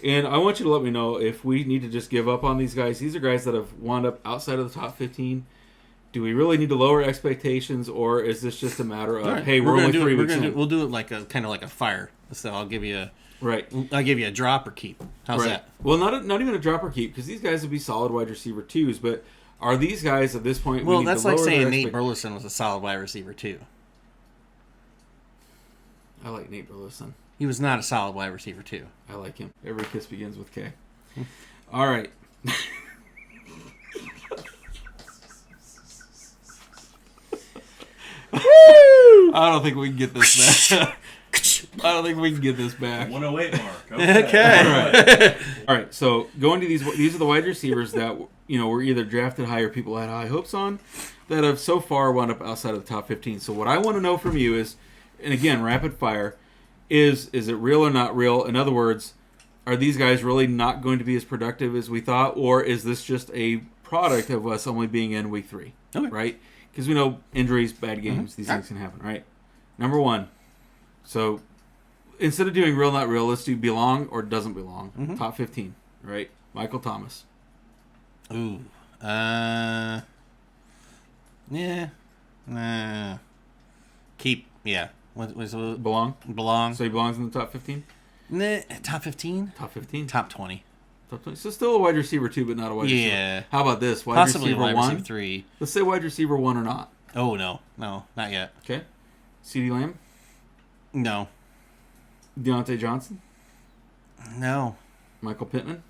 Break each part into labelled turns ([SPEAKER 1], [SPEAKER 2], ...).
[SPEAKER 1] And I want you to let me know if we need to just give up on these guys. These are guys that have wound up outside of the top 15. Do we really need to lower expectations, or is this just a matter of, hey, we're only 3 weeks in?
[SPEAKER 2] We'll do it like kind of like a fire. So I'll give you a drop or keep. How's that?
[SPEAKER 1] Well, not even a drop or keep, because these guys would be solid wide receiver 2s, but are these guys at this point?
[SPEAKER 2] Well, that's like saying Nate Burleson was a solid wide receiver 2.
[SPEAKER 1] I like Nate Burleson.
[SPEAKER 2] He was not a solid wide receiver 2.
[SPEAKER 1] I like him. Every kiss begins with K. All right. I don't think we can get this back. I don't think we can get this back.
[SPEAKER 3] 108 mark.
[SPEAKER 2] Okay.
[SPEAKER 1] All right. So going to these are the wide receivers that were either drafted high or people had high hopes on, that have so far wound up outside of the top 15. So what I want to know from you is, and again, rapid fire, is it real or not real? In other words, are these guys really not going to be as productive as we thought, or is this just a product of us only being in week 3?
[SPEAKER 2] Okay.
[SPEAKER 1] Right? Because we know injuries, bad games, these things can happen, right? Number 1. So instead of doing real, not real, let's do belong or doesn't belong. Top 15, right? Michael Thomas.
[SPEAKER 2] Ooh. Yeah. Keep. Yeah. What
[SPEAKER 1] Belong?
[SPEAKER 2] Belong.
[SPEAKER 1] So he belongs in the top 15?
[SPEAKER 2] Nah, top 15?
[SPEAKER 1] Top 15?
[SPEAKER 2] Top 20.
[SPEAKER 1] Top 20. So still a wide receiver 2, but not a wide receiver.
[SPEAKER 2] Yeah.
[SPEAKER 1] How about this? Wide
[SPEAKER 2] Possibly
[SPEAKER 1] receiver
[SPEAKER 2] wide
[SPEAKER 1] 1?
[SPEAKER 2] receiver 3.
[SPEAKER 1] Let's say wide receiver 1 or not.
[SPEAKER 2] Oh, no, not yet.
[SPEAKER 1] Okay. CeeDee Lamb?
[SPEAKER 2] No.
[SPEAKER 1] Deontay Johnson?
[SPEAKER 2] No.
[SPEAKER 1] Michael Pittman?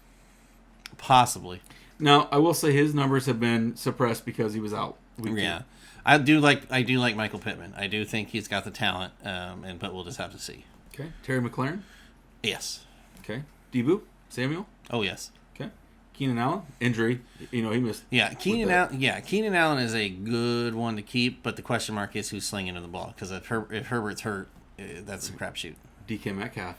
[SPEAKER 2] Possibly.
[SPEAKER 1] Now, I will say his numbers have been suppressed because he was out.
[SPEAKER 2] Yeah. I do like Michael Pittman. I do think he's got the talent, but we'll just have to see.
[SPEAKER 1] Okay. Terry McLaurin?
[SPEAKER 2] Yes.
[SPEAKER 1] Okay. Debo? Samuel?
[SPEAKER 2] Oh, yes.
[SPEAKER 1] Okay. Keenan Allen? Injury. He missed.
[SPEAKER 2] Yeah, Keenan Allen is a good one to keep, but the question mark is who's slinging to the ball, because if Herbert's hurt, that's a crapshoot.
[SPEAKER 1] DK Metcalf?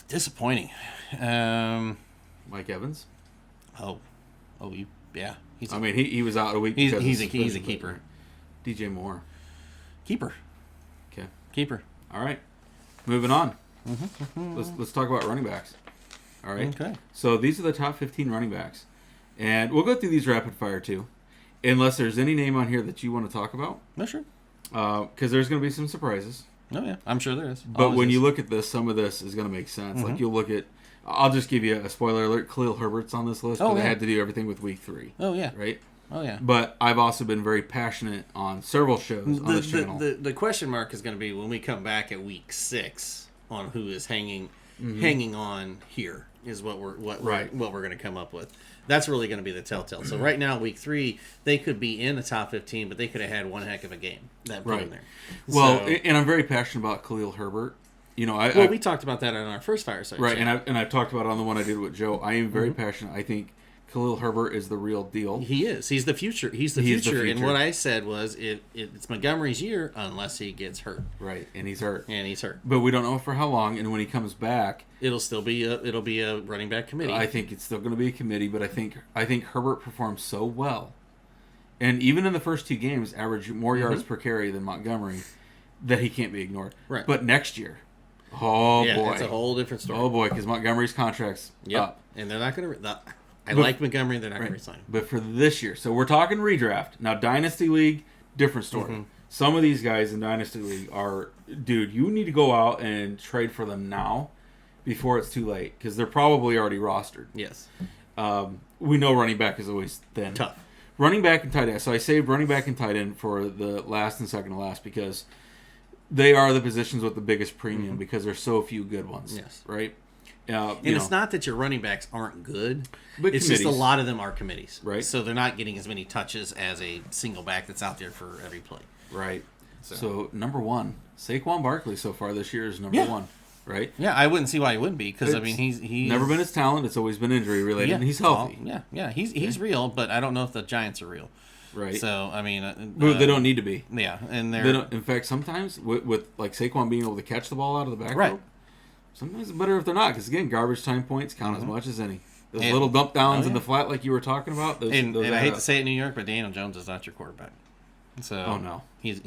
[SPEAKER 2] Disappointing.
[SPEAKER 1] Mike Evans?
[SPEAKER 2] Yeah.
[SPEAKER 1] He was out a week.
[SPEAKER 2] He's a keeper.
[SPEAKER 1] DJ Moore?
[SPEAKER 2] Keeper.
[SPEAKER 1] Okay.
[SPEAKER 2] Keeper.
[SPEAKER 1] All right. Moving on. Let's talk about running backs. All right.
[SPEAKER 2] Okay.
[SPEAKER 1] So these are the top 15 running backs, and we'll go through these rapid fire too, unless there's any name on here that you want to talk about.
[SPEAKER 2] No, sure.
[SPEAKER 1] Because there's going to be some surprises.
[SPEAKER 2] Oh yeah, I'm sure there is.
[SPEAKER 1] But when you look at this, some of this is going to make sense. Like you'll look at. I'll just give you a spoiler alert. Khalil Herbert's on this list, but they had to do everything with week 3.
[SPEAKER 2] Oh yeah.
[SPEAKER 1] Right.
[SPEAKER 2] Oh yeah.
[SPEAKER 1] But I've also been very passionate on several shows on this channel.
[SPEAKER 2] The question mark is going to be when we come back at week 6 on who is hanging on here is what we're going to come up with. That's really going to be the telltale. So right now, week 3, they could be in the top 15, but they could have had one heck of a game that put in there.
[SPEAKER 1] Well, and I'm very passionate about Khalil Herbert.
[SPEAKER 2] We talked about that on our first Fireside
[SPEAKER 1] Chat.
[SPEAKER 2] Right,
[SPEAKER 1] and I've talked about it on the one I did with Joe. I am very passionate. I think Khalil Herbert is the real deal.
[SPEAKER 2] He is. He's the future. He's the future. And what I said was, it's Montgomery's year unless he gets hurt.
[SPEAKER 1] Right, and he's hurt.
[SPEAKER 2] But
[SPEAKER 1] we don't know for how long. And when he comes back,
[SPEAKER 2] it'll be a running back committee.
[SPEAKER 1] I think it's still going to be a committee. But I think Herbert performs so well, and even in the first 2 games, averaged more yards per carry than Montgomery, that he can't be ignored.
[SPEAKER 2] Right.
[SPEAKER 1] But next year. Oh, boy.
[SPEAKER 2] It's a whole different story.
[SPEAKER 1] Oh, boy, because Montgomery's contract's up.
[SPEAKER 2] And they're not going to... I like Montgomery, they're not going to resign him.
[SPEAKER 1] But for this year, so we're talking redraft. Now, Dynasty League, different story. Some of these guys in Dynasty League are... Dude, you need to go out and trade for them now before it's too late, because they're probably already rostered.
[SPEAKER 2] Yes.
[SPEAKER 1] We know running back is always thin.
[SPEAKER 2] Tough.
[SPEAKER 1] Running back and tight end. So I saved running back and tight end for the last and second to last, because... They are the positions with the biggest premium because there's so few good ones.
[SPEAKER 2] Yes.
[SPEAKER 1] Right?
[SPEAKER 2] It's not that your running backs aren't good.
[SPEAKER 1] But
[SPEAKER 2] it's just a lot of them are committees.
[SPEAKER 1] Right.
[SPEAKER 2] So they're not getting as many touches as a single back that's out there for every play.
[SPEAKER 1] Right. So number 1, Saquon Barkley so far this year is number 1. Right?
[SPEAKER 2] Yeah, I wouldn't see why he wouldn't be, because, he's
[SPEAKER 1] never been his talent. It's always been injury related, and he's healthy.
[SPEAKER 2] He's real, but I don't know if the Giants are real.
[SPEAKER 1] Right.
[SPEAKER 2] So,
[SPEAKER 1] they don't need to be.
[SPEAKER 2] Yeah. And
[SPEAKER 1] they don't, in fact, sometimes with like Saquon being able to catch the ball out of the backfield, sometimes it's better if they're not, because, again, garbage time points count as much as any. Those little dump downs in the flat like you were talking about. Those
[SPEAKER 2] I hate to say it in New York, but Daniel Jones is not your quarterback. So
[SPEAKER 1] oh, no.
[SPEAKER 2] He's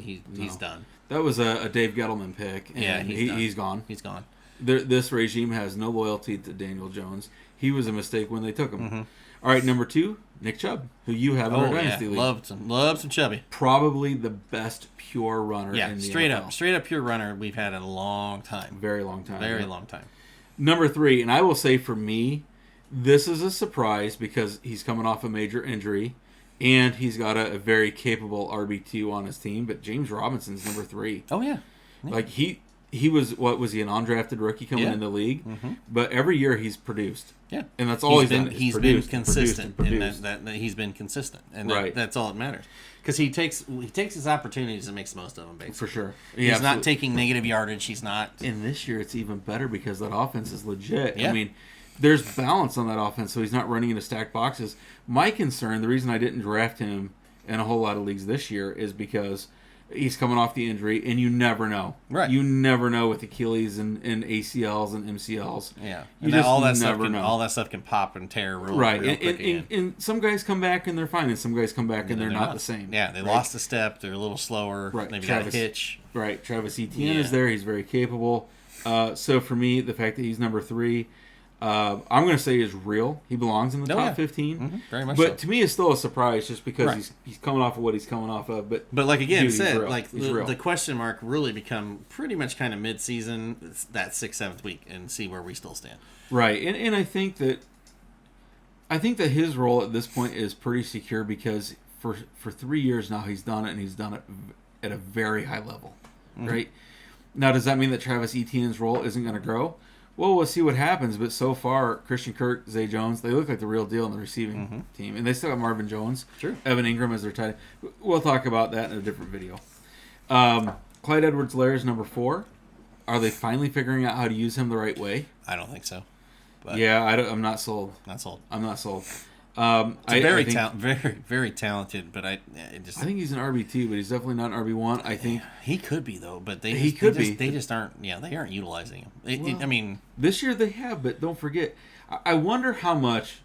[SPEAKER 2] done.
[SPEAKER 1] That was a Dave Gettleman pick. And he's gone.
[SPEAKER 2] He's gone.
[SPEAKER 1] This regime has no loyalty to Daniel Jones. He was a mistake when they took him.
[SPEAKER 2] Mm-hmm.
[SPEAKER 1] All right, number 2, Nick Chubb, who you have in our Dynasty League.
[SPEAKER 2] Loved some Chubby.
[SPEAKER 1] Probably the best pure runner in the NFL.
[SPEAKER 2] Straight up pure runner we've had in a long time.
[SPEAKER 1] Very long time.
[SPEAKER 2] Very long time.
[SPEAKER 1] Number 3, and I will say for me, this is a surprise because he's coming off a major injury, and he's got a very capable RB2 on his team, but James Robinson's number 3.
[SPEAKER 2] Oh, yeah.
[SPEAKER 1] Like, he was, what was he, an undrafted rookie coming in the league?
[SPEAKER 2] Mm-hmm.
[SPEAKER 1] But every year he's produced.
[SPEAKER 2] Yeah.
[SPEAKER 1] And that's all he's
[SPEAKER 2] been.
[SPEAKER 1] done.
[SPEAKER 2] He's been consistent. And that he's been consistent. And that's all that matters. Because he takes his opportunities and makes the most of them, basically.
[SPEAKER 1] For sure.
[SPEAKER 2] He's not taking negative yardage. He's not.
[SPEAKER 1] And this year it's even better because that offense is legit.
[SPEAKER 2] Yeah.
[SPEAKER 1] I mean, there's balance on that offense, so he's not running into stacked boxes. My concern, the reason I didn't draft him in a whole lot of leagues this year is because he's coming off the injury, and you never know.
[SPEAKER 2] Right.
[SPEAKER 1] You never know with Achilles and ACLs and MCLs.
[SPEAKER 2] Yeah.
[SPEAKER 1] You just
[SPEAKER 2] all that stuff can pop and tear real quick.
[SPEAKER 1] And some guys come back and they're fine, and some guys come back and they're not the same.
[SPEAKER 2] Yeah, they lost a step. They're a little slower.
[SPEAKER 1] Right.
[SPEAKER 2] Maybe got a hitch.
[SPEAKER 1] Right. Travis Etienne is there. He's very capable. So for me, the fact that he's number 3, I'm going to say is real. He belongs in the top 15.
[SPEAKER 2] Mm-hmm. Very much
[SPEAKER 1] but to me, it's still a surprise just because he's coming off of what he's coming off of. But
[SPEAKER 2] like again
[SPEAKER 1] dude,
[SPEAKER 2] said, like the question mark really become pretty much kind of mid-season, that 6th, 7th week, and see where we still stand.
[SPEAKER 1] Right, and I think that his role at this point is pretty secure because for 3 years now he's done it, and he's done it at a very high level. Mm-hmm. Right. Now, does that mean that Travis Etienne's role isn't going to grow? Well, we'll see what happens, but so far, Christian Kirk, Zay Jones, they look like the real deal in the receiving team. And they still got Marvin Jones, Evan Ingram as their tight end. We'll talk about that in a different video. Clyde Edwards-Helaire is number 4. Are they finally figuring out how to use him the right way?
[SPEAKER 2] I don't think so.
[SPEAKER 1] But I'm not sold. I'm not sold.
[SPEAKER 2] Very talented, but I
[SPEAKER 1] think he's an RB2, but he's definitely not an RB1. I think
[SPEAKER 2] he could be though, but they just aren't. Yeah, they aren't utilizing him. I mean,
[SPEAKER 1] this year they have, but don't forget. I wonder how much.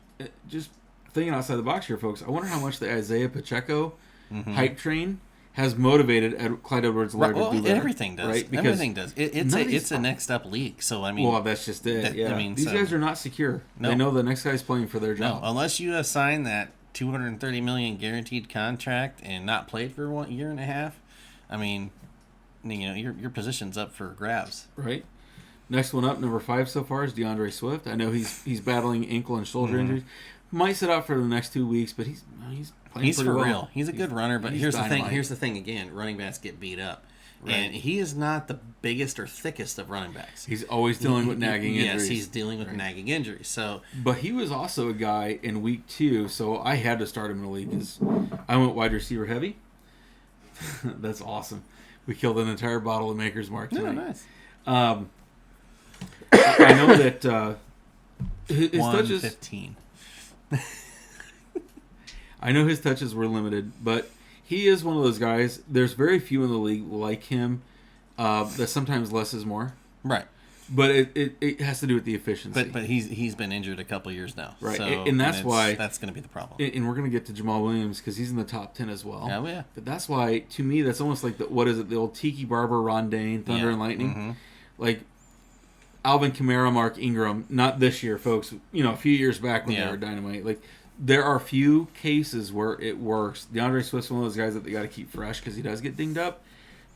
[SPEAKER 1] Just thinking outside the box here, folks. I wonder how much the Isaiah Pacheco hype train has motivated Clyde Edwards-Helaire to do better.
[SPEAKER 2] Everything does. Right? Because everything does. It's a next up league. So I mean,
[SPEAKER 1] well, that's just it. These guys are not secure. No. They know the next guy's playing for their job.
[SPEAKER 2] No, unless you assign that $230 million guaranteed contract and not played for 1 year and a half. I mean, your position's up for grabs.
[SPEAKER 1] Right. Next one up, number 5 so far is DeAndre Swift. I know he's battling ankle and shoulder injuries. Might sit out for the next 2 weeks, but he's playing pretty well.
[SPEAKER 2] Real. He's a good runner, but here's the thing again, running backs get beat up. Right. And he is not the biggest or thickest of running backs.
[SPEAKER 1] He's always dealing with nagging injuries.
[SPEAKER 2] Yes, he's dealing with nagging injuries. So,
[SPEAKER 1] but he was also a guy in week 2, so I had to start him in the league because I went wide receiver heavy. That's awesome. We killed an entire bottle of Maker's Mark tonight.
[SPEAKER 2] Oh, nice.
[SPEAKER 1] I know that his touches.
[SPEAKER 2] 115.
[SPEAKER 1] I know his touches were limited, but he is one of those guys. There's very few in the league like him. That sometimes less is more.
[SPEAKER 2] Right.
[SPEAKER 1] But it has to do with the efficiency.
[SPEAKER 2] But he's been injured a couple years now.
[SPEAKER 1] Right.
[SPEAKER 2] So,
[SPEAKER 1] and that's why
[SPEAKER 2] that's going to be the problem.
[SPEAKER 1] And we're going to get to Jamal Williams because he's in the top 10 as well.
[SPEAKER 2] Oh, yeah.
[SPEAKER 1] But that's why, to me, that's almost like the old Tiki Barber, Rondane, Thunder and Lightning.
[SPEAKER 2] Mm-hmm.
[SPEAKER 1] Like Alvin Kamara, Mark Ingram, not this year, folks. A few years back when they were dynamite. Like, there are few cases where it works. DeAndre Swift's one of those guys that they got to keep fresh because he does get dinged up.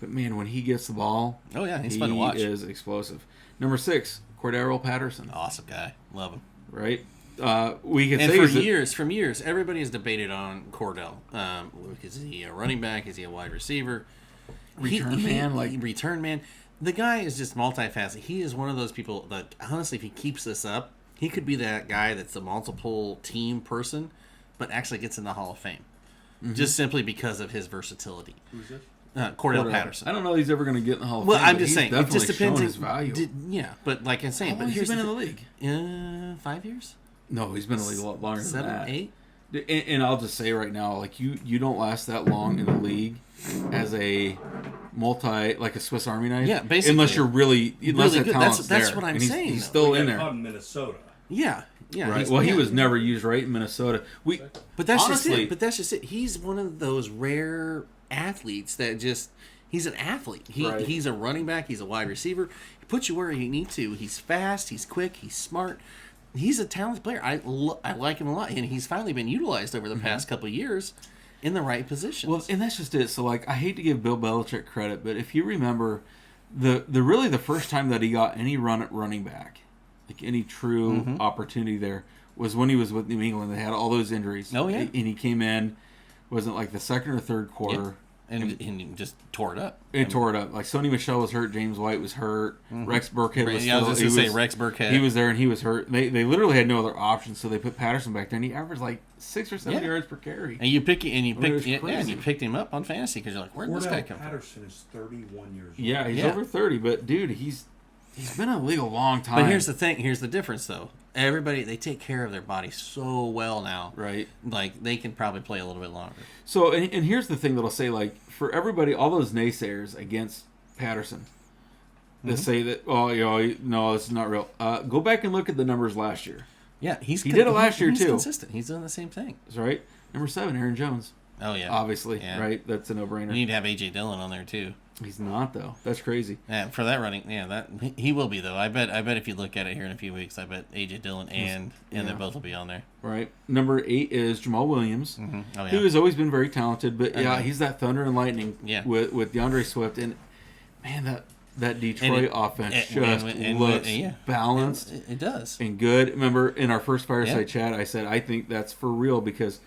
[SPEAKER 1] But, man, when he gets the ball,
[SPEAKER 2] he's fun to watch.
[SPEAKER 1] He is explosive. Number 6, Cordero Patterson.
[SPEAKER 2] Awesome guy. Love him.
[SPEAKER 1] Right? We can say
[SPEAKER 2] from years, everybody has debated on Cordell. Is he a running back? Is he a wide receiver?
[SPEAKER 1] Return
[SPEAKER 2] man. The guy is just multifaceted. He is one of those people that, honestly, if he keeps this up, he could be that guy that's a multiple team person, but actually gets in the Hall of Fame. Mm-hmm. Just simply because of his versatility.
[SPEAKER 3] Who's this?
[SPEAKER 2] Cordell Patterson.
[SPEAKER 1] I don't know if he's ever going to get in the Hall of
[SPEAKER 2] Fame.
[SPEAKER 1] Fame.
[SPEAKER 2] Well, I'm just saying. It just depends.
[SPEAKER 1] His value.
[SPEAKER 2] But like I'm saying.
[SPEAKER 1] How long has he been in the league?
[SPEAKER 2] 5 years?
[SPEAKER 1] No, he's been in the league a lot longer than that.
[SPEAKER 2] 7, 8?
[SPEAKER 1] And I'll just say right now, like you don't last that long in the league as a like a Swiss Army knife.
[SPEAKER 2] Yeah, basically.
[SPEAKER 1] Unless you're really
[SPEAKER 2] good. That's
[SPEAKER 1] there.
[SPEAKER 2] what I'm saying.
[SPEAKER 1] He's still in there.
[SPEAKER 3] Caught in Minnesota.
[SPEAKER 2] Yeah.
[SPEAKER 1] Right. Well, he was never used right in Minnesota.
[SPEAKER 2] But that's just it. He's one of those rare athletes that just He's an athlete.
[SPEAKER 1] Right.
[SPEAKER 2] He's a running back. He's a wide receiver. He puts you where you need to. He's fast. He's quick. He's smart. He's a talented player. I like him a lot, and he's finally been utilized over the past couple of years in the right positions.
[SPEAKER 1] Well, and that's just it. So, like, I hate to give Bill Belichick credit, but if you remember, the first time that he got any run at running back, like any true opportunity there, was when he was with New England. They had all those injuries.
[SPEAKER 2] Oh, yeah.
[SPEAKER 1] And he came in, wasn't like the second or third quarter.
[SPEAKER 2] Yep. And he just tore it up.
[SPEAKER 1] Tore it up. Like, Sony Michel was hurt. James White was hurt. Rex Burkhead was
[SPEAKER 2] I was just going to say Rex Burkhead.
[SPEAKER 1] He was there, and he was hurt. They literally had no other options, so they put Patterson back there, and he averaged like 6 or 7 yards per carry.
[SPEAKER 2] And you picked him up on fantasy because you're like, where'd this guy come from?
[SPEAKER 3] Patterson is 31 years old.
[SPEAKER 1] Yeah, he's over 30, but dude, he's been in the league a long time.
[SPEAKER 2] But here's the thing. Here's the difference, though. Everybody, they take care of their body so well now.
[SPEAKER 1] Right.
[SPEAKER 2] Like, they can probably play a little bit longer.
[SPEAKER 1] So, and here's the thing that I'll say, like, for everybody, all those naysayers against Patterson that say that, no, this is not real. Go back and look at the numbers last year.
[SPEAKER 2] Yeah, he
[SPEAKER 1] did it last year,
[SPEAKER 2] he's
[SPEAKER 1] too.
[SPEAKER 2] He's consistent. He's doing the same thing.
[SPEAKER 1] That's right. Number 7, Aaron Jones.
[SPEAKER 2] Oh, yeah.
[SPEAKER 1] Obviously, right? That's a no-brainer.
[SPEAKER 2] You need to have A.J. Dillon on there, too.
[SPEAKER 1] He's not, though. That's crazy.
[SPEAKER 2] Yeah, for that running, that he will be, though. I bet if you look at it here in a few weeks, I bet A.J. Dillon and they both will be on there.
[SPEAKER 1] Right. Number 8 is Jamal Williams, who has always been very talented, but he's that thunder and lightning with DeAndre Swift. And, man, that Detroit offense looks balanced.
[SPEAKER 2] It does.
[SPEAKER 1] And good. Remember, in our first Fireside Chat, I said, I think that's for real because,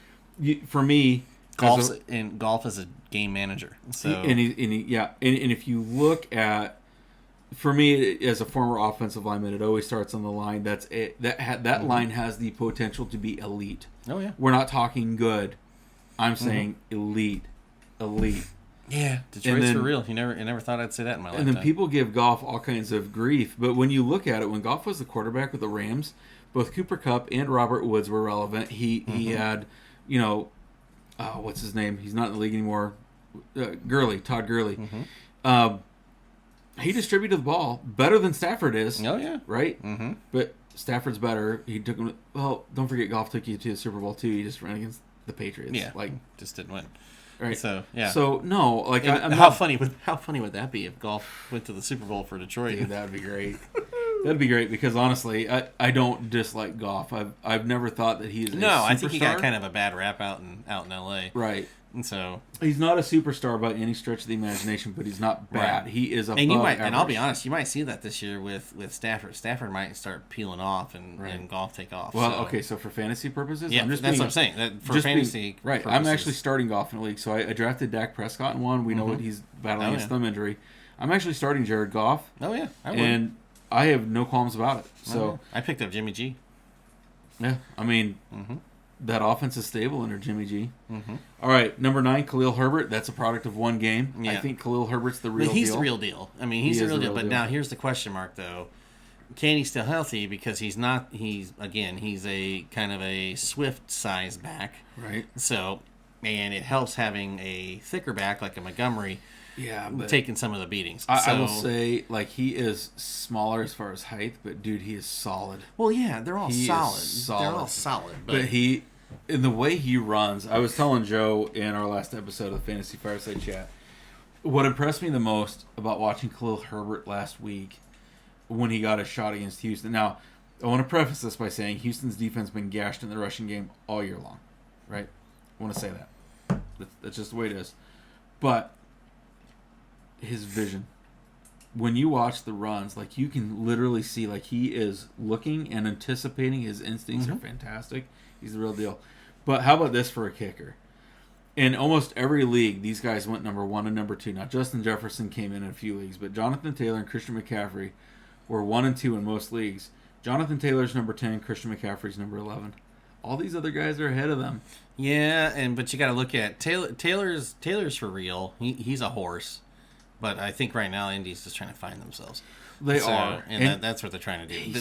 [SPEAKER 1] for me...
[SPEAKER 2] Golf is a game manager. So
[SPEAKER 1] and if you look at, for me as a former offensive lineman, it always starts on the line. That's it. That line has the potential to be elite.
[SPEAKER 2] Oh yeah.
[SPEAKER 1] We're not talking good. I'm saying elite.
[SPEAKER 2] Yeah, Detroit's for real. You never thought I'd say that in my life.
[SPEAKER 1] And then people give Goff all kinds of grief, but when you look at it, when Goff was the quarterback with the Rams, both Cooper Kupp and Robert Woods were relevant. He had, what's his name? He's not in the league anymore. Todd Gurley. He distributed the ball better than Stafford is.
[SPEAKER 2] Oh yeah,
[SPEAKER 1] right. But Stafford's better. He took him. Well, don't forget, Goff took you to the Super Bowl too. He just ran against the Patriots.
[SPEAKER 2] Yeah,
[SPEAKER 1] like
[SPEAKER 2] just didn't win.
[SPEAKER 1] Right.
[SPEAKER 2] So yeah.
[SPEAKER 1] So no, like
[SPEAKER 2] how funny would that be if Goff went to the Super Bowl for Detroit?
[SPEAKER 1] Dude, that'd be great. That'd be great because honestly, I don't dislike Goff. I've never thought that he's a superstar.
[SPEAKER 2] I think he got kind of a bad rap out in L.A.
[SPEAKER 1] Right.
[SPEAKER 2] And so
[SPEAKER 1] he's not a superstar by any stretch of the imagination, but he's not bad. Right. He is above average.
[SPEAKER 2] And I'll be honest, you might see that this year with Stafford. Stafford might start peeling off and Goff take off.
[SPEAKER 1] Well, so for fantasy purposes,
[SPEAKER 2] that's what I'm saying. For fantasy
[SPEAKER 1] purposes. I'm actually starting Goff in the league. So I drafted Dak Prescott in one. We know what he's battling against thumb injury. I'm actually starting Jared Goff.
[SPEAKER 2] Oh yeah, I would.
[SPEAKER 1] And I have no qualms about it. So
[SPEAKER 2] I picked up Jimmy G.
[SPEAKER 1] Yeah, I mean, that offense is stable under Jimmy G. All right, number 9, Khalil Herbert. That's a product of one game. Yeah. I think Khalil Herbert's the real deal.
[SPEAKER 2] He's the real deal. I mean, he's the real deal. But now here's the question mark, though. Can he still healthy? Because he's not. He's a kind of a Swift size back.
[SPEAKER 1] Right.
[SPEAKER 2] So, and it helps having a thicker back like a Montgomery.
[SPEAKER 1] Yeah,
[SPEAKER 2] taking some of the beatings.
[SPEAKER 1] I will say, like, he is smaller as far as height, but dude, he is solid.
[SPEAKER 2] Well, yeah, they're all solid. They're all solid.
[SPEAKER 1] But he, in the way he runs, I was telling Joe in our last episode of Fantasy Fireside Chat, what impressed me the most about watching Khalil Herbert last week when he got a shot against Houston. Now, I want to preface this by saying Houston's defense has been gashed in the rushing game all year long, right? I want to say that. That's just the way it is. But his vision, when you watch the runs, like, you can literally see, like, he is looking and anticipating. His instincts are fantastic. He's the real deal. But how about this for a kicker? In almost every league, these guys went number 1 and number 2. Now, Justin Jefferson came in a few leagues, but Jonathan Taylor and Christian McCaffrey were 1 and 2 in most leagues. Jonathan Taylor's number 10, Christian McCaffrey's number 11. All these other guys are ahead of them.
[SPEAKER 2] Yeah, but you got to look at Taylor's for real. He's a horse. But I think right now Indy's just trying to find themselves.
[SPEAKER 1] They are.
[SPEAKER 2] And that's what they're trying to do.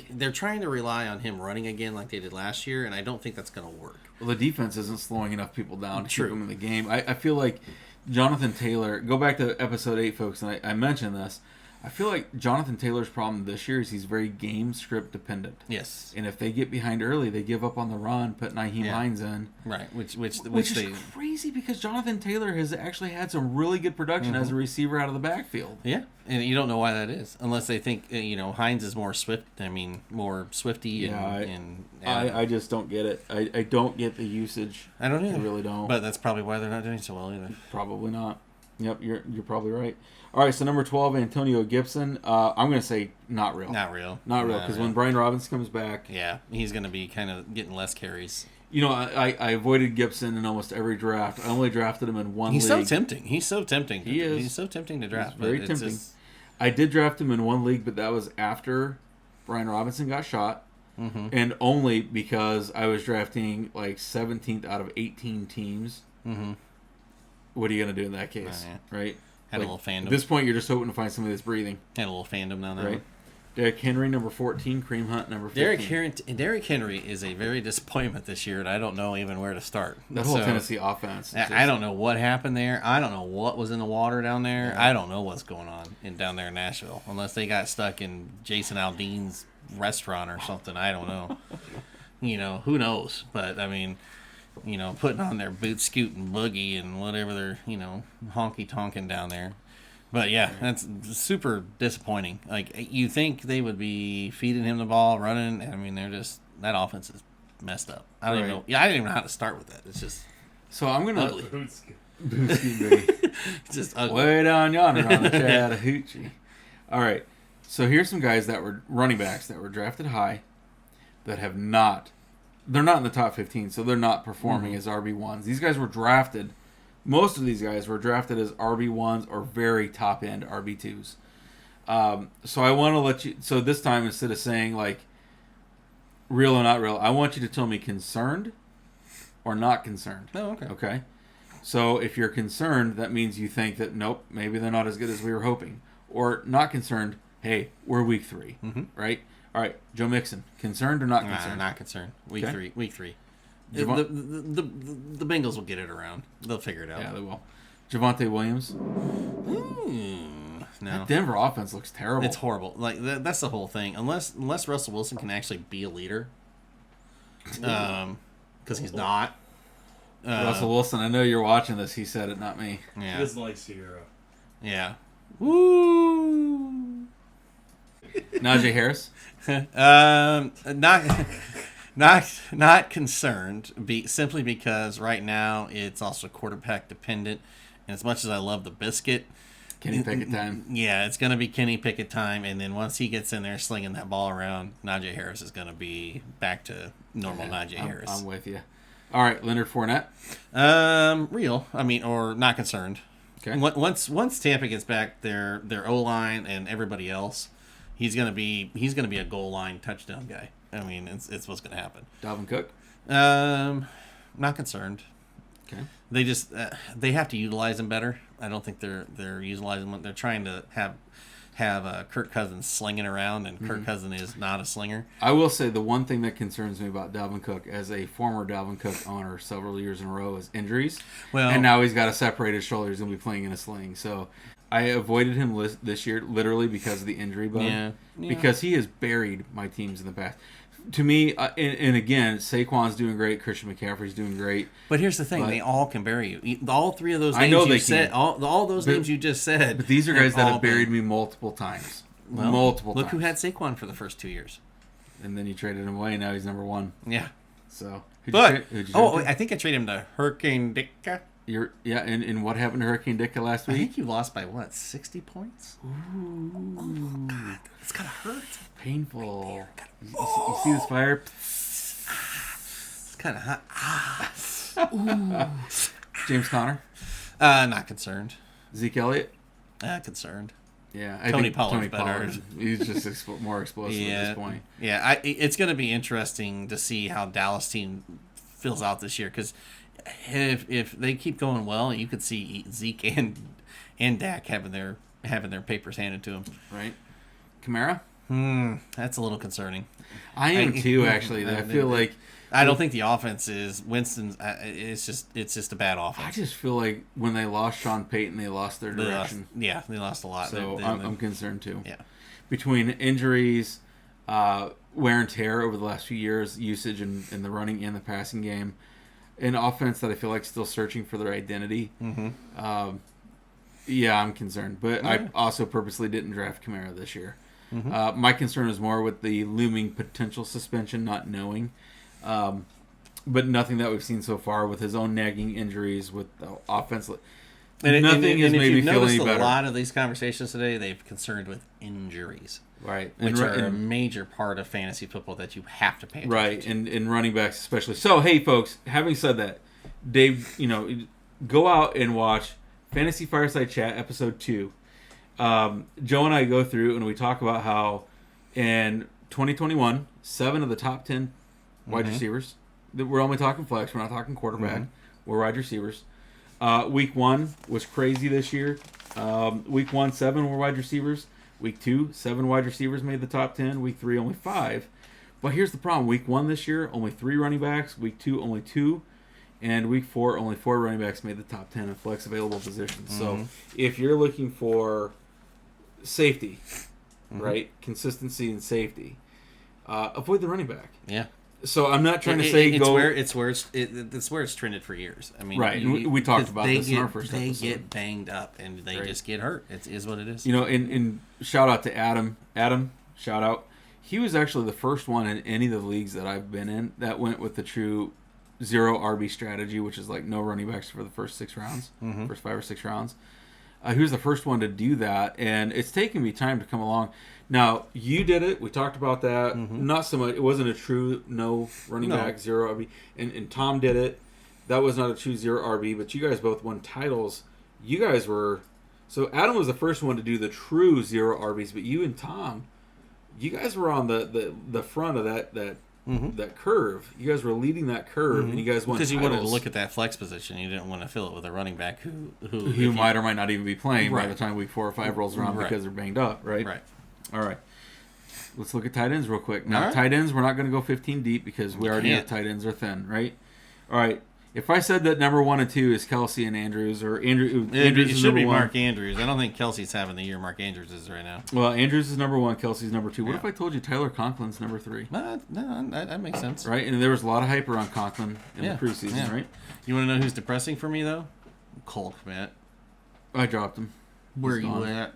[SPEAKER 2] They're trying to rely on him running again like they did last year, and I don't think that's going to work.
[SPEAKER 1] Well, the defense isn't slowing enough people down to keep them in the game. I feel like Jonathan Taylor, go back to episode 8, folks, and I mentioned this. I feel like Jonathan Taylor's problem this year is he's very game script dependent.
[SPEAKER 2] Yes.
[SPEAKER 1] And if they get behind early, they give up on the run, put Nyheim Hines in.
[SPEAKER 2] Right. Which
[SPEAKER 1] is crazy because Jonathan Taylor has actually had some really good production as a receiver out of the backfield.
[SPEAKER 2] Yeah. And you don't know why that is, unless they think Hines is more more swifty.
[SPEAKER 1] I just don't get it. I don't get the usage.
[SPEAKER 2] I don't either.
[SPEAKER 1] I really don't.
[SPEAKER 2] But that's probably why they're not doing so well either.
[SPEAKER 1] Probably not. Yep, you're probably right. All right, so number 12, Antonio Gibson. I'm going to say not real.
[SPEAKER 2] Not real.
[SPEAKER 1] Not real, because when Brian Robinson comes back...
[SPEAKER 2] Yeah, he's going to be kind of getting less carries.
[SPEAKER 1] I avoided Gibson in almost every draft. I only drafted him in one league.
[SPEAKER 2] He's so tempting. He is. He's so tempting to draft.
[SPEAKER 1] He's very tempting. I did draft him in one league, but that was after Brian Robinson got shot. Mm-hmm. And only because I was drafting like 17th out of 18 teams. Mm-hmm. What are you going to do in that case? Right?
[SPEAKER 2] Had a little fandom.
[SPEAKER 1] At this point, you're just hoping to find somebody that's breathing.
[SPEAKER 2] Had a little fandom down there.
[SPEAKER 1] Right. Derrick Henry, number 14. Kareem Hunt, number 15.
[SPEAKER 2] Derrick Henry is a very disappointment this year, and I don't know even where to start.
[SPEAKER 1] That whole Tennessee offense.
[SPEAKER 2] I don't know what happened there. I don't know what was in the water down there. Yeah. I don't know what's going on down there in Nashville, unless they got stuck in Jason Aldean's restaurant or something. I don't know. Who knows? But, I mean... putting on their boot scoot and boogie and whatever they're, honky tonking down there. But yeah, that's super disappointing. Like, you think they would be feeding him the ball, running. I mean, that offense is messed up. I don't even know. Yeah, I didn't even know how to start with that. It's just
[SPEAKER 1] so I'm gonna
[SPEAKER 2] ugly.
[SPEAKER 1] It's just ugly. Way down yonder on the Chattahoochee. All right, so here's some guys that were running backs that were drafted high that have not. They're not in the top 15, so they're not performing as RB1s. These guys were drafted. Most of these guys were drafted as RB1s or very top-end RB2s. So I want to let you... So this time, instead of saying, like, real or not real, I want you to tell me concerned or not concerned.
[SPEAKER 2] Oh, okay.
[SPEAKER 1] Okay? So if you're concerned, that means you think that, nope, maybe they're not as good as we were hoping. Or not concerned, hey, we're week 3, right? All right, Joe Mixon, concerned or not concerned?
[SPEAKER 2] Not concerned. Week 3. The Bengals will get it around. They'll figure it out.
[SPEAKER 1] Yeah, they will. Javonte Williams.
[SPEAKER 2] No.
[SPEAKER 1] That Denver offense looks terrible.
[SPEAKER 2] It's horrible. Like that's the whole thing. Unless Russell Wilson can actually be a leader, because he's not.
[SPEAKER 1] Russell Wilson, I know you're watching this. He said it, not me.
[SPEAKER 2] Yeah.
[SPEAKER 3] He doesn't like Sierra.
[SPEAKER 2] Yeah. Woo.
[SPEAKER 1] Najee Harris.
[SPEAKER 2] Not concerned. Simply because right now it's also quarterback dependent, and as much as I love the biscuit,
[SPEAKER 1] Kenny Pickett time.
[SPEAKER 2] Yeah, it's going to be Kenny Pickett time, and then once he gets in there slinging that ball around, Najee Harris is going to be back to normal Najee Harris.
[SPEAKER 1] I'm with you. All right, Leonard Fournette.
[SPEAKER 2] Real. I mean, or not concerned.
[SPEAKER 1] Okay.
[SPEAKER 2] Once Tampa gets back their O-line and everybody else, he's gonna be a goal line touchdown guy. I mean, it's what's gonna happen.
[SPEAKER 1] Dalvin Cook.
[SPEAKER 2] Not concerned.
[SPEAKER 1] Okay.
[SPEAKER 2] They just they have to utilize him better. I don't think they're utilizing him. They're trying to have Kirk Cousins slinging around, and Kirk Cousins is not a slinger.
[SPEAKER 1] I will say the one thing that concerns me about Dalvin Cook, as a former Dalvin Cook owner several years in a row, is injuries.
[SPEAKER 2] Well,
[SPEAKER 1] and now he's got to separate his shoulders. He's going to be playing in a sling. So I avoided him this year literally because of the injury bug.
[SPEAKER 2] Yeah.
[SPEAKER 1] Because he has buried my teams in the past. To me, and again, Saquon's doing great. Christian McCaffrey's doing great.
[SPEAKER 2] But here's the thing: they all can bury you. All three of those names you said, all those names you just said.
[SPEAKER 1] But these are guys that have buried me multiple times.
[SPEAKER 2] Well,
[SPEAKER 1] multiple times.
[SPEAKER 2] Look who had Saquon for the first 2 years.
[SPEAKER 1] And then you traded him away, and now he's number one.
[SPEAKER 2] Yeah.
[SPEAKER 1] So,
[SPEAKER 2] I think I traded him to Hurricane Dicka.
[SPEAKER 1] And what happened to Hurricane Dicka last week?
[SPEAKER 2] I think you lost by, 60 points?
[SPEAKER 1] Ooh.
[SPEAKER 2] Oh, God. It's got to hurt.
[SPEAKER 1] Painful. You see this fire?
[SPEAKER 2] It's kind of hot. Ooh.
[SPEAKER 1] James Conner?
[SPEAKER 2] Not concerned.
[SPEAKER 1] Zeke Elliott?
[SPEAKER 2] Concerned.
[SPEAKER 1] Yeah,
[SPEAKER 2] Tony Pollard's better.
[SPEAKER 1] Pollard. He's just more explosive at this point.
[SPEAKER 2] Yeah, it's going to be interesting to see how Dallas team fills out this year, because if they keep going well, you could see Zeke and Dak having their papers handed to them.
[SPEAKER 1] Right. Kamara?
[SPEAKER 2] That's a little concerning.
[SPEAKER 1] I am too, actually. I feel like
[SPEAKER 2] I don't think the offense is Winston's. It's just a bad offense.
[SPEAKER 1] I just feel like when they lost Sean Payton, they lost their direction.
[SPEAKER 2] They lost a lot.
[SPEAKER 1] So I'm concerned too.
[SPEAKER 2] Yeah.
[SPEAKER 1] Between injuries, wear and tear over the last few years, usage in the running and the passing game, an offense that I feel like still searching for their identity. Mm-hmm. Yeah, I'm concerned. But I also purposely didn't draft Kamara this year. Mm-hmm. My concern is more with the looming potential suspension, not knowing. But nothing that we've seen so far with his own nagging injuries, with the offense. Nothing has made me feel any better.
[SPEAKER 2] A lot of these conversations today, they've concerned with injuries.
[SPEAKER 1] Right.
[SPEAKER 2] Which are a major part of fantasy football that you have to pay attention
[SPEAKER 1] right,
[SPEAKER 2] to.
[SPEAKER 1] and running backs especially. So, hey, folks, having said that, Dave, go out and watch Fantasy Fireside Chat, Episode 2. Joe and I go through and we talk about how in 2021, 7 of the top 10 wide receivers, we're only talking flex, we're not talking quarterback, we're wide receivers. Week 1 was crazy this year. Week 1, 7 were wide receivers. Week 2, 7 wide receivers made the top 10. Week 3, only 5. But here's the problem. Week 1 this year, only 3 running backs. Week 2, only 2. And week 4, only 4 running backs made the top 10 in flex available positions. So if you're looking for safety, right, consistency and safety, avoid the running back.
[SPEAKER 2] Yeah.
[SPEAKER 1] So I'm not trying to say
[SPEAKER 2] it's
[SPEAKER 1] go.
[SPEAKER 2] It's where it's trended for years. I mean,
[SPEAKER 1] right. We talked about this in our first episode.
[SPEAKER 2] They get banged up and they just get hurt. It is what it is.
[SPEAKER 1] And shout out to Adam. Adam, shout out. He was actually the first one in any of the leagues that I've been in that went with the true 0 RB strategy, which is like no running backs for the first 6 rounds, first 5 or 6 rounds. He was the first one to do that, and it's taken me time to come along. Now, you did it. We talked about that. Not so much. It wasn't a true no running back, 0 RB. And Tom did it. That was not a true 0 RB, but you guys both won titles. You guys were... So Adam was the first one to do the true 0 RBs, but you and Tom, you guys were on the front of that curve. You guys were leading that curve, and you guys won
[SPEAKER 2] because you
[SPEAKER 1] titles.
[SPEAKER 2] wanted to look at that flex position. You didn't want to fill it with a running back
[SPEAKER 1] who might or might not even be playing by the time week 4 or 5 rolls around because they're banged up, right?
[SPEAKER 2] Right.
[SPEAKER 1] All right. Let's look at tight ends real quick. Now, tight ends, we're not going to go 15 deep because we already know tight ends are thin, right? All right. If I said that number 1 and 2 is Kelsey and Andrews, or Andrews
[SPEAKER 2] it
[SPEAKER 1] is
[SPEAKER 2] should
[SPEAKER 1] number
[SPEAKER 2] be
[SPEAKER 1] 1.
[SPEAKER 2] Mark Andrews. I don't think Kelsey's having the year Mark Andrews is right now.
[SPEAKER 1] Well, Andrews is number 1, Kelsey's number 2. What if I told you Tyler Conklin's number 3?
[SPEAKER 2] No, that makes sense.
[SPEAKER 1] Right? And there was a lot of hype around Conklin in the preseason, right?
[SPEAKER 2] You want to know who's depressing for me, though? Cole Kmet.
[SPEAKER 1] I dropped him.
[SPEAKER 2] Where you at?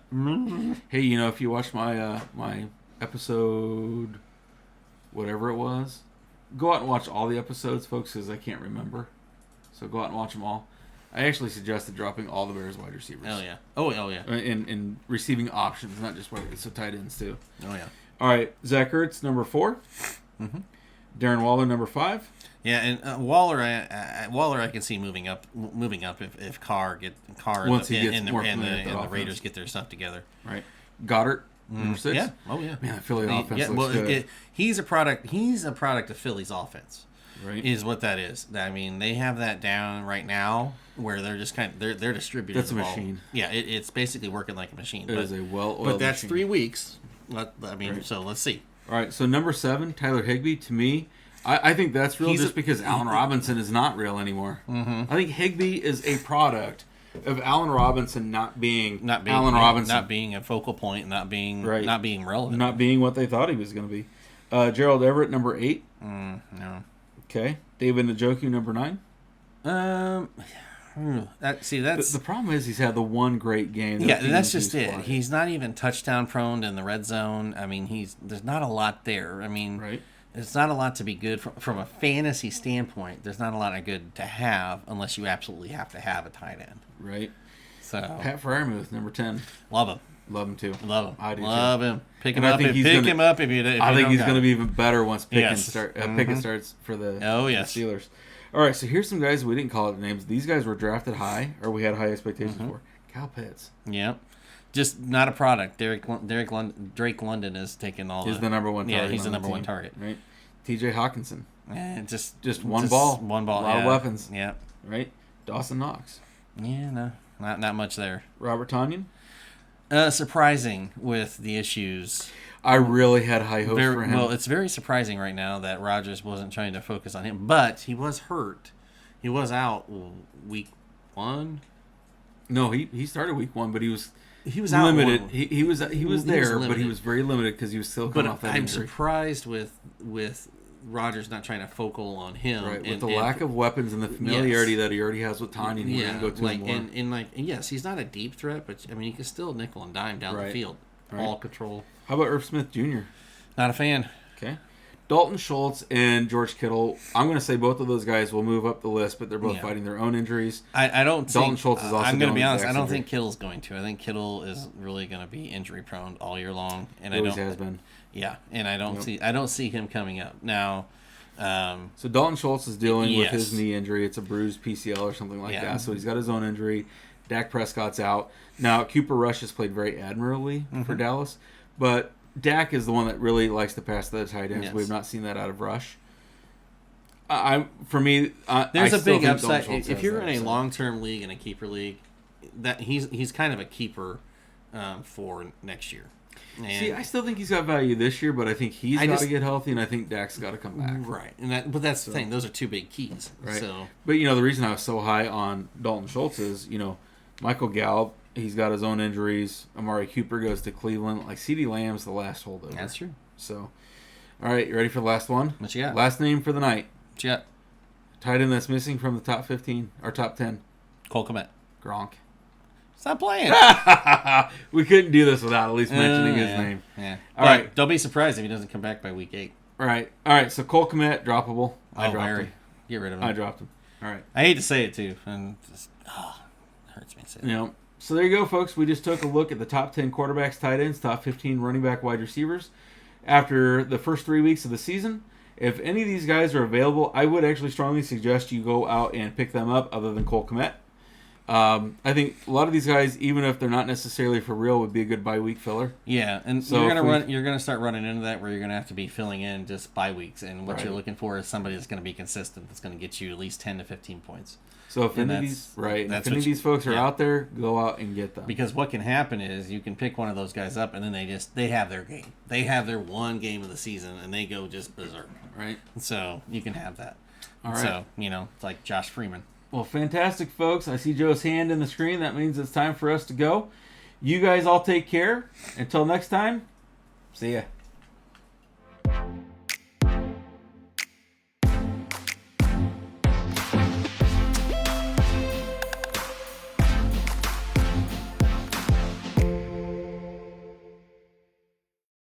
[SPEAKER 1] Hey, if you watch my my episode, whatever it was, go out and watch all the episodes, folks, because I can't remember. So go out and watch them all. I actually suggested dropping all the Bears wide receivers.
[SPEAKER 2] Oh yeah.
[SPEAKER 1] And receiving options, not just wide receivers, so tight ends too.
[SPEAKER 2] Oh yeah.
[SPEAKER 1] All right, Zach Ertz, number 4. Darren Waller, number 5.
[SPEAKER 2] Yeah, and Waller, I can see moving up if Carr
[SPEAKER 1] Once he gets
[SPEAKER 2] and
[SPEAKER 1] more
[SPEAKER 2] the Raiders get their stuff together.
[SPEAKER 1] Right. Goddard, number 6.
[SPEAKER 2] Yeah. Oh yeah.
[SPEAKER 1] Man, that Philly offense looks good.
[SPEAKER 2] He's a product of Philly's offense.
[SPEAKER 1] Right.
[SPEAKER 2] Is what that is. I mean, they have that down right now where they're just they're distributing.
[SPEAKER 1] That's a machine.
[SPEAKER 2] Yeah, it's basically working like a machine.
[SPEAKER 1] It is a well-oiled
[SPEAKER 2] But that's
[SPEAKER 1] machine.
[SPEAKER 2] 3 weeks. So let's see.
[SPEAKER 1] All right, so number 7, Tyler Higbee. To me, I think that's real because Allen Robinson is not real anymore. I think Higbee is a product of Allen Robinson not being Allen Robinson,
[SPEAKER 2] not being a focal point, not being relevant,
[SPEAKER 1] not being what they thought he was going to be. Gerald Everett, number 8.
[SPEAKER 2] No.
[SPEAKER 1] Okay, David Njoku, number 9.
[SPEAKER 2] That's
[SPEAKER 1] the problem is he's had the one great game.
[SPEAKER 2] That's just it. Quiet. He's not even touchdown prone in the red zone. I mean, there's not a lot there. I mean,
[SPEAKER 1] right.
[SPEAKER 2] It's not a lot to be good from a fantasy standpoint. There's not a lot of good to have unless you absolutely have to have a tight end.
[SPEAKER 1] Right.
[SPEAKER 2] So
[SPEAKER 1] Pat Freiermuth, number 10.
[SPEAKER 2] Love him.
[SPEAKER 1] Love him too.
[SPEAKER 2] Love him.
[SPEAKER 1] I do
[SPEAKER 2] Love
[SPEAKER 1] too.
[SPEAKER 2] him. Pick him up if you
[SPEAKER 1] I think he's going to be even better once Pickett
[SPEAKER 2] Yes.
[SPEAKER 1] starts for the
[SPEAKER 2] yes.
[SPEAKER 1] the Steelers. All right, so here's some guys we didn't call it names. These guys were drafted high, or we had high expectations for. Kyle Pitts.
[SPEAKER 2] Yep. Just not a product. Drake London is taking all.
[SPEAKER 1] He's the number 1 target.
[SPEAKER 2] Yeah, he's the number 1 target.
[SPEAKER 1] Right. T.J. Hawkinson.
[SPEAKER 2] Just
[SPEAKER 1] one ball.
[SPEAKER 2] One ball.
[SPEAKER 1] A lot of weapons.
[SPEAKER 2] Yeah.
[SPEAKER 1] Right. Dawson Knox.
[SPEAKER 2] Yeah, no, not much there.
[SPEAKER 1] Robert Tonyan.
[SPEAKER 2] Surprising with the issues.
[SPEAKER 1] I really had high hopes for him.
[SPEAKER 2] Well, it's very surprising right now that Rodgers wasn't trying to focus on him, but he was hurt. He was out week 1.
[SPEAKER 1] No, he started week 1, but he was
[SPEAKER 2] limited.
[SPEAKER 1] Out he was there, but he was very limited because he was still coming off that injury.
[SPEAKER 2] I'm surprised with Rodgers not trying to focal on him,
[SPEAKER 1] right? With the lack of weapons and the familiarity that he already has with Tanya, he wouldn't go too more.
[SPEAKER 2] Yes, he's not a deep threat, but I mean he can still nickel and dime down the field, all control.
[SPEAKER 1] How about Irv Smith Jr.?
[SPEAKER 2] Not a fan.
[SPEAKER 1] Okay. Dalton Schultz and George Kittle. I'm going to say both of those guys will move up the list, but they're both fighting their own injuries.
[SPEAKER 2] I don't.
[SPEAKER 1] Dalton Schultz is also.
[SPEAKER 2] I'm going to be honest. I don't think Kittle's going to. I think Kittle is really going to be injury prone all year long, and
[SPEAKER 1] always has been.
[SPEAKER 2] Yeah, and I don't see him coming up now.
[SPEAKER 1] So Dalton Schultz is dealing with his knee injury. It's a bruised PCL or something like that. So he's got his own injury. Dak Prescott's out. Now, Cooper Rush has played very admirably for Dallas, but Dak is the one that really likes to pass the tight ends. Yes. We've not seen that out of Rush. There's
[SPEAKER 2] a big upside. If you're in a long-term league and a keeper league, that he's kind of a keeper for next year. And
[SPEAKER 1] see, I still think he's got value this year, but I think he's got to get healthy, and I think Dak's got to come back.
[SPEAKER 2] Right, but that's the thing; those are two big keys.
[SPEAKER 1] Right.
[SPEAKER 2] So,
[SPEAKER 1] but the reason I was so high on Dalton Schultz is Michael Gallup. He's got his own injuries. Amari Cooper goes to Cleveland. Like CeeDee Lamb's the last holdover.
[SPEAKER 2] That's true.
[SPEAKER 1] So, all right, you ready for the last one?
[SPEAKER 2] What you got?
[SPEAKER 1] Last name for the night.
[SPEAKER 2] What you got?
[SPEAKER 1] Tight end that's missing from the top 15 or top 10.
[SPEAKER 2] Cole Kmet.
[SPEAKER 1] Gronk.
[SPEAKER 2] Stop playing.
[SPEAKER 1] We couldn't do this without at least mentioning his name.
[SPEAKER 2] Yeah. All right. Don't be surprised if he doesn't come back by week 8.
[SPEAKER 1] All right. So Cole Kmet, droppable. I dropped him.
[SPEAKER 2] Get rid of him.
[SPEAKER 1] I dropped him. All right.
[SPEAKER 2] I hate to say it too, and it hurts me to say it.
[SPEAKER 1] So there you go, folks. We just took a look at the top 10 quarterbacks, tight ends, top 15 running back, wide receivers after the first 3 weeks of the season. If any of these guys are available, I would actually strongly suggest you go out and pick them up other than Cole Kmet. I think a lot of these guys, even if they're not necessarily for real, would be a good bye week filler.
[SPEAKER 2] Yeah, and so you're gonna start running into that where you're gonna have to be filling in just bye weeks, and what you're looking for is somebody that's gonna be consistent, that's gonna get you at least 10 to 15 points.
[SPEAKER 1] So if any of these folks are out there, go out and get them.
[SPEAKER 2] Because what can happen is you can pick one of those guys up, and then they have their game. They have their one game of the season, and they go just berserk.
[SPEAKER 1] Right.
[SPEAKER 2] So you can have that.
[SPEAKER 1] All right.
[SPEAKER 2] So it's like Josh Freeman.
[SPEAKER 1] Well, fantastic, folks. I see Joe's hand in the screen. That means it's time for us to go. You guys all take care. Until next time, see ya.